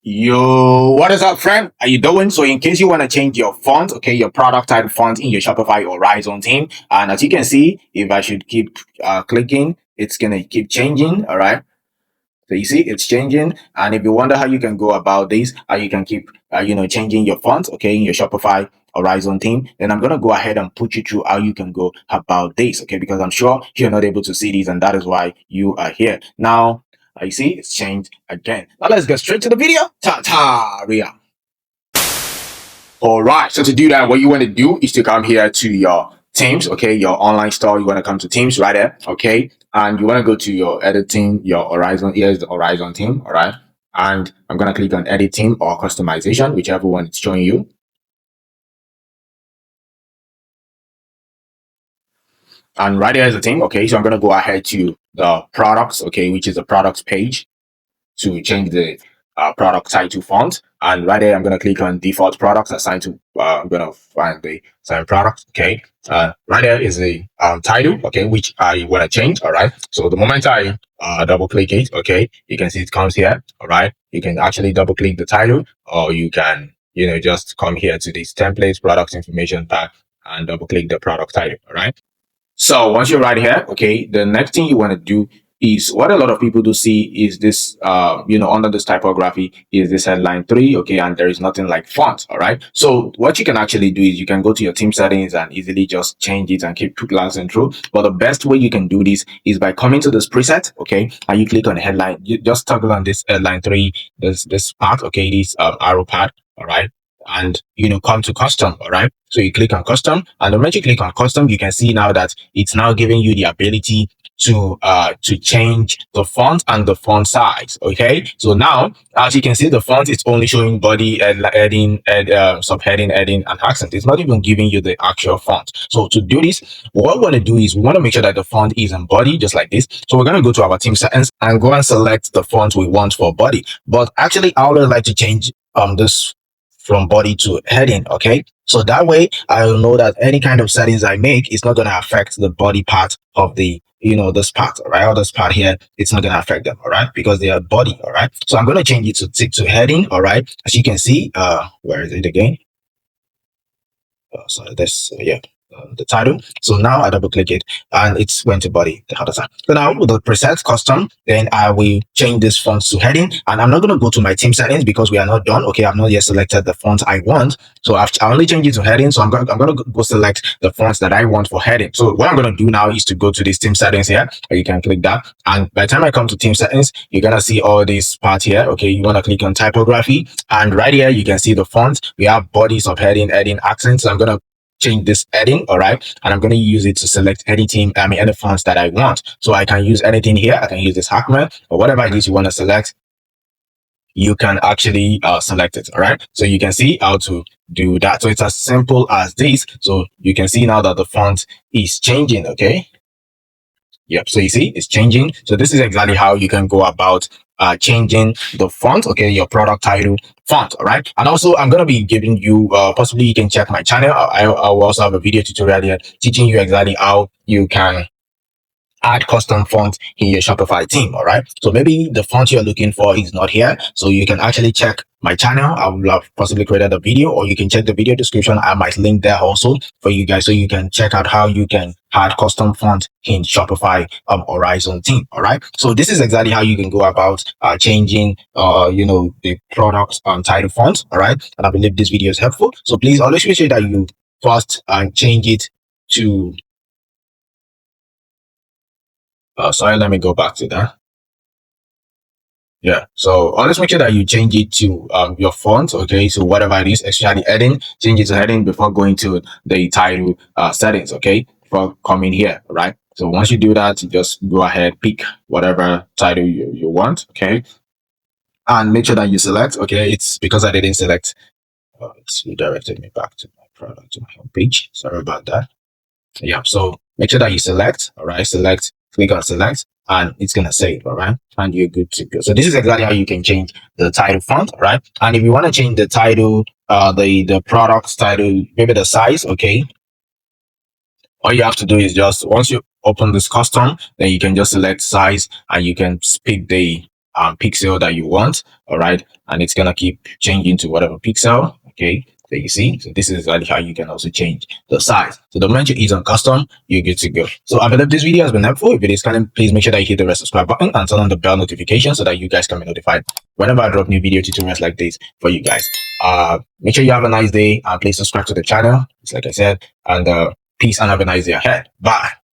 Yo, what is up, friend? How you doing? So in case you want to change your font, okay, your product type font in your Shopify Horizon theme, and as you can see, if I should keep clicking, it's gonna keep changing. All right. So you see, it's changing. And if you wonder how you can go about this, how you can keep, changing your font, okay, in your Shopify Horizon theme, then I'm gonna go ahead and put you through how you can go about this, okay? Because I'm sure you're not able to see these, and that is why you are here now. You see, it's changed again. Now let's get straight to the video. Ria. All right. So to do that, what you want to do is to come here to your Teams, okay, your online store. You want to come to Teams right there, okay, and you want to go to your editing, your Horizon. Here's the Horizon theme, all right. And I'm gonna click on editing or customization, whichever one it's showing you. And right here is the theme, okay. So I'm gonna go ahead to the products, okay, which is the products page, to change the product title font. And right there, I'm going to click on default products assigned to, I'm going to find the assigned products. Okay. Right there is the title, okay, which I want to change. All right. So the moment I double click it, okay, you can see it comes here. All right. You can actually double click the title, or you can, just come here to this templates, products information tab, and double click the product title. All right. So once you're right here, okay, the next thing you want to do is what a lot of people do see is this, under this typography is this headline 3, okay, and there is nothing like font, all right? So what you can actually do is you can go to your theme settings and easily just change it and keep glancing through. But the best way you can do this is by coming to this preset, okay, and you click on headline. You just toggle on this headline 3, this part, okay, this arrow pad, all right? And come to custom. All right, so you click on custom, and the moment you click on custom, you can see now that it's now giving you the ability to change the font and the font size. Okay, so now as you can see, the font is only showing body, heading, subheading, heading, and accent. It's not even giving you the actual font. So to do this, what we want to do is we want to make sure that the font is in body, just like this. So we're going to go to our theme settings and go and select the font we want for body. But actually, I would like to change this from body to heading. Okay, so that way I'll know that any kind of settings I make is not going to affect the body part of the this part, all right, or this part here. It's not going to affect them, all right, because they are body. All right, so I'm going to change it to tick to heading. All right, as you can see, where is it again? So this, yeah, the title. So now I double click it and it's went to body the other side. So now with the preset custom, then I will change this font to heading, and I'm not going to go to my theme settings because we are not done. Okay, I've not yet selected the font I want. So I only changed it to heading. So I'm going to go select the fonts that I want for heading. So what I'm going to do now is to go to this theme settings here, or you can click that. And by the time I come to theme settings, you're going to see all this part here. Okay, you want to click on typography, and right here, you can see the font. We have bodies of heading, accents. So I'm going to change this heading, all right, and I'm going to use it to select any fonts that I want. So I can use anything here. I can use this Hackman or whatever it is you want to select. You can actually select it, all right. So you can see how to do that. So it's as simple as this. So you can see now that the font is changing. Okay, yep, so you see it's changing. So this is exactly how you can go about changing the font, okay, your product title font, all right. And also I'm going to be giving you possibly you can check my channel. I will also have a video tutorial here teaching you exactly how you can add custom font in your Shopify theme. All right, so maybe the font you're looking for is not here, so you can actually check my channel. I will have possibly created a video, or you can check the video description. I might link there also for you guys, so you can check out how you can add custom font in Shopify Horizon theme. All right, so this is exactly how you can go about changing the product title font. All right, and I believe this video is helpful, so please always make sure that you first change it to sorry, let me go back to that. Yeah, so always make sure that you change it to your font, okay, so whatever it is, especially heading, change it to heading before going to the title settings, okay, before coming here, right? So once you do that, you just go ahead, pick whatever title you want, okay, and make sure that you select, okay. It's because I didn't select, it's redirected me back to my product, to my home page. Sorry about that. Yeah, so make sure that you select, all right, click on select, and it's gonna save, all right, and you're good to go. So this is exactly how you can change the title font, all right. And if you want to change the title, the product title, maybe the size, okay, all you have to do is just once you open this custom, then you can just select size, and you can pick the pixel that you want. All right, and it's gonna keep changing to whatever pixel. Okay, so you see, so this is exactly how you can also change the size. So the moment you hit on custom, you're good to go. So I believe this video has been helpful. If it is, please make sure that you hit the red subscribe button and turn on the bell notification so that you guys can be notified whenever I drop new video tutorials like this for you guys. Make sure you have a nice day and please subscribe to the channel. It's like I said, and peace and have a nice day ahead. Bye.